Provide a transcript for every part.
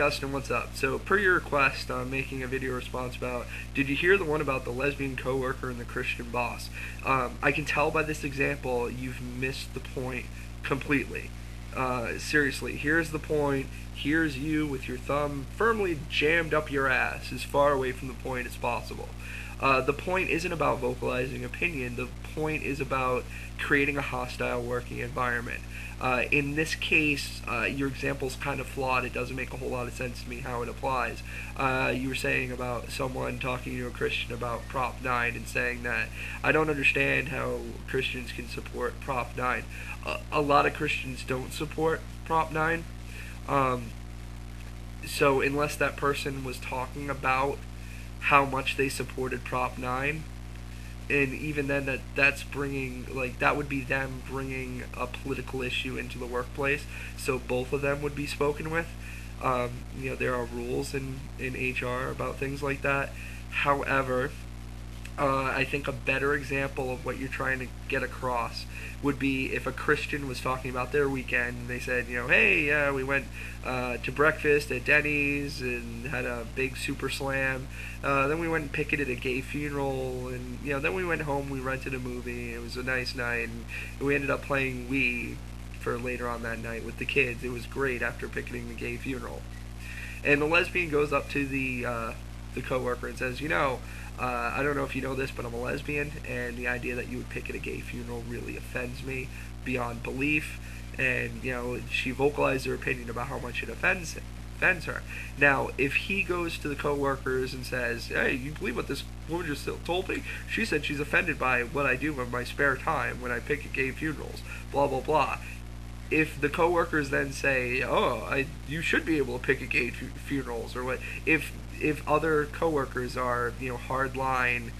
Dustin, what's up? So, per your request, I'm making a video response about, did you hear the one about the lesbian coworker and the Christian boss? I can tell by this example you've missed the point completely. Seriously, here's the point. Here's you with your thumb firmly jammed up your ass as far away from the point as possible. The point isn't about vocalizing opinion. The point is about creating a hostile working environment. In this case, your example's kind of flawed. It doesn't make a whole lot of sense to me how it applies. You were saying about someone talking to a Christian about Prop 9 and saying that I don't understand how Christians can support Prop 9. A lot of Christians don't support Prop 9. So unless that person was talking about how much they supported Prop 9, and even then that's bringing, like, that would be them bringing a political issue into the workplace, so both of them would be spoken with. There are rules in HR about things like that. However, I think a better example of what you're trying to get across would be if a Christian was talking about their weekend and they said, hey, yeah, we went to breakfast at Denny's and had a big super slam. Then we went and picketed a gay funeral, and then we went home, we rented a movie. It was a nice night, and we ended up playing Wii for later on that night with the kids. It was great after picketing the gay funeral. And the lesbian goes up to the coworker and says, I don't know if you know this, but I'm a lesbian, and the idea that you would picket a gay funeral really offends me beyond belief. And she vocalized her opinion about how much it offends her. Now, if he goes to the coworkers and says, "Hey, you believe what this woman just told me? She said she's offended by what I do in my spare time when I picket gay funerals, blah blah blah." If the coworkers then say, "Oh, you should be able to picket gay funerals," or what? If other coworkers are hardline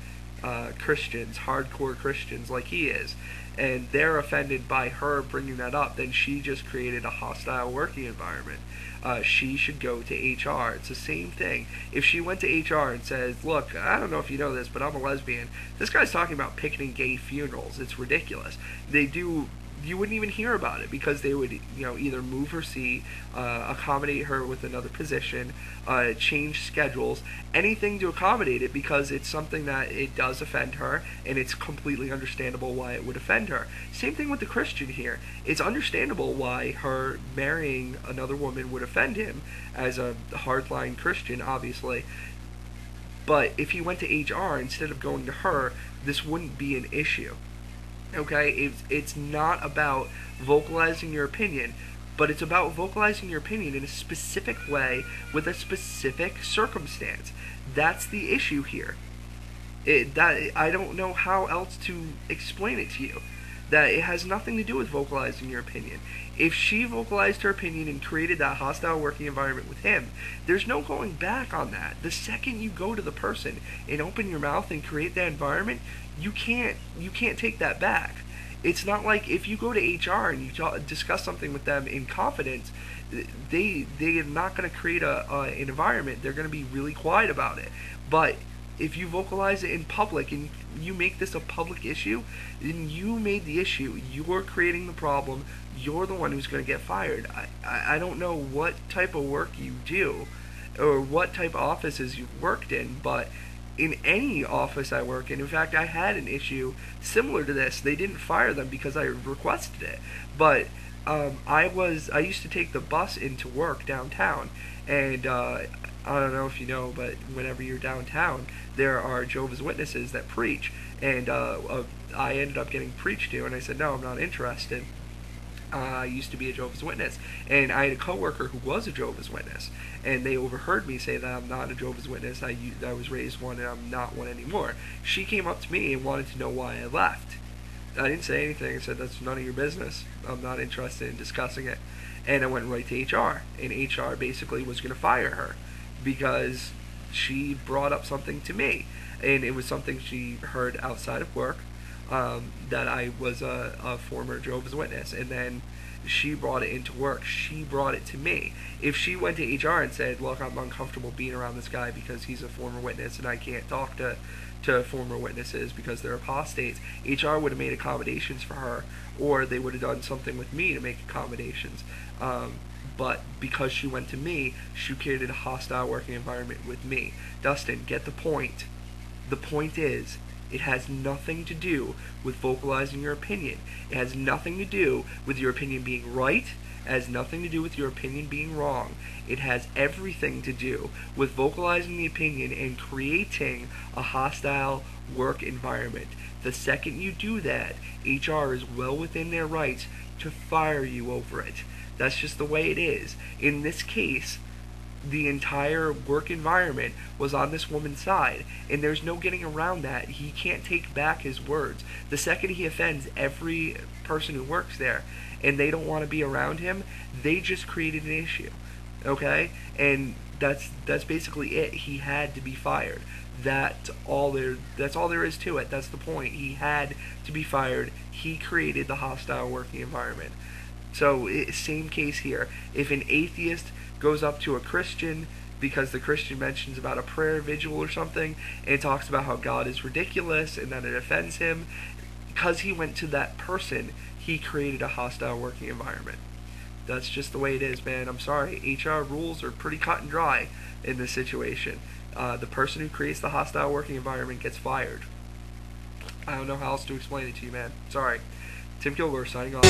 Christians, hardcore Christians like he is, and they're offended by her bringing that up, then she just created a hostile working environment. She should go to HR. It's the same thing. If she went to HR and says, "Look, I don't know if you know this, but I'm a lesbian. This guy's talking about picketing gay funerals. It's ridiculous." You wouldn't even hear about it because they would, either move her seat, accommodate her with another position, change schedules, anything to accommodate it, because it's something that it does offend her, and it's completely understandable why it would offend her. Same thing with the Christian here. It's understandable why her marrying another woman would offend him as a hardline Christian, obviously. But if he went to HR instead of going to her, this wouldn't be an issue. Okay, it's not about vocalizing your opinion, but it's about vocalizing your opinion in a specific way with a specific circumstance. That's the issue here. I don't know how else to explain it to you. That it has nothing to do with vocalizing your opinion. If she vocalized her opinion and created that hostile working environment with him, there's no going back on that. The second you go to the person and open your mouth and create that environment, you can't take that back. It's not like if you go to HR and you discuss something with them in confidence, they are not going to create an environment. They're going to be really quiet about it. But if you vocalize it in public and you make this a public issue, then you made the issue. You're creating the problem. You're the one who's going to get fired. I don't know what type of work you do or what type of offices you've worked in, but in any office I work in fact, I had an issue similar to this. They didn't fire them because I requested it, but I used to take the bus into work downtown, and I don't know if you know, but whenever you're downtown, there are Jehovah's Witnesses that preach, and I ended up getting preached to, and I said, no, I'm not interested. I used to be a Jehovah's Witness, and I had a coworker who was a Jehovah's Witness, and they overheard me say that I'm not a Jehovah's Witness, I was raised one, and I'm not one anymore. She came up to me and wanted to know why I left. I didn't say anything. I said, that's none of your business. I'm not interested in discussing it. And I went right to HR, and HR basically was going to fire her because she brought up something to me, and it was something she heard outside of work, that I was a former Jehovah's Witness, and then she brought it into work. She brought it to me. If she went to HR and said, look, I'm uncomfortable being around this guy because he's a former witness and I can't talk to former witnesses because they're apostates, HR would have made accommodations for her, or they would have done something with me to make accommodations. but because she went to me, she created a hostile working environment with me. Dustin, get the point. The point is, it has nothing to do with vocalizing your opinion. It has nothing to do with your opinion being right. It has nothing to do with your opinion being wrong. It has everything to do with vocalizing the opinion and creating a hostile work environment. The second you do that, HR is well within their rights to fire you over it. That's just the way it is. In this case, the entire work environment was on this woman's side, and there's no getting around that. He can't take back his words. The second he offends every person who works there and they don't want to be around him, they just created an issue. Okay? And that's basically it. He had to be fired. That's all there is to it. That's the point. He had to be fired. He created the hostile working environment. So, same case here. If an atheist goes up to a Christian because the Christian mentions about a prayer vigil or something and talks about how God is ridiculous and that it offends him, because he went to that person, he created a hostile working environment. That's just the way it is, man. I'm sorry. HR rules are pretty cut and dry in this situation. The person who creates the hostile working environment gets fired. I don't know how else to explain it to you, man. Sorry. TimKilgore signing off.